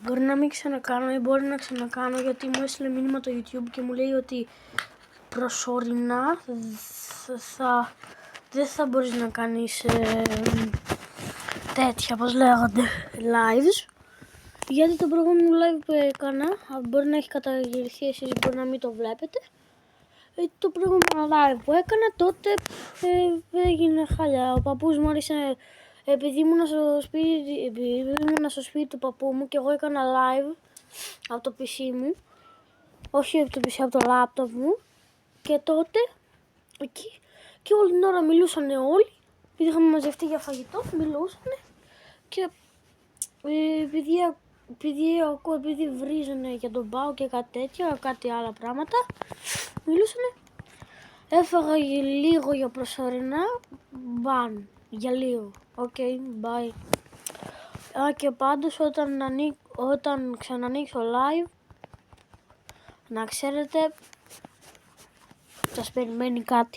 Μπορεί να μην ξανακάνω ή μπορεί να ξανακάνω, γιατί μου έστειλε μήνυμα το YouTube και μου λέει ότι προσωρινά δεν θα μπορείς να κάνεις τέτοια, πώς λέγονται, lives. Γιατί το προηγούμενο live που έκανα, μπορεί να έχει καταγγελθεί, εσείς μπορεί να μην το βλέπετε. Το προηγούμενο live που έκανα τότε έγινε χάλια. Ο παππούς μου άρχισε, επειδή ήμουνα στο σπίτι του παππού μου και εγώ έκανα live από το PC μου, όχι από το PC, από το laptop μου, και τότε εκεί και όλη την ώρα μιλούσαν όλοι, επειδή είχαμε μαζευτεί για φαγητό, μιλούσαν και επειδή βρίζανε για τον Πάο και κάτι τέτοια, κάτι άλλα πράγματα, μιλούσανε. Έφαγα λίγο για προσωρινά, μπαν, για λίγο, bye. Και πάντως όταν ξανανοίξω live, να ξέρετε, σας περιμένει κάτι.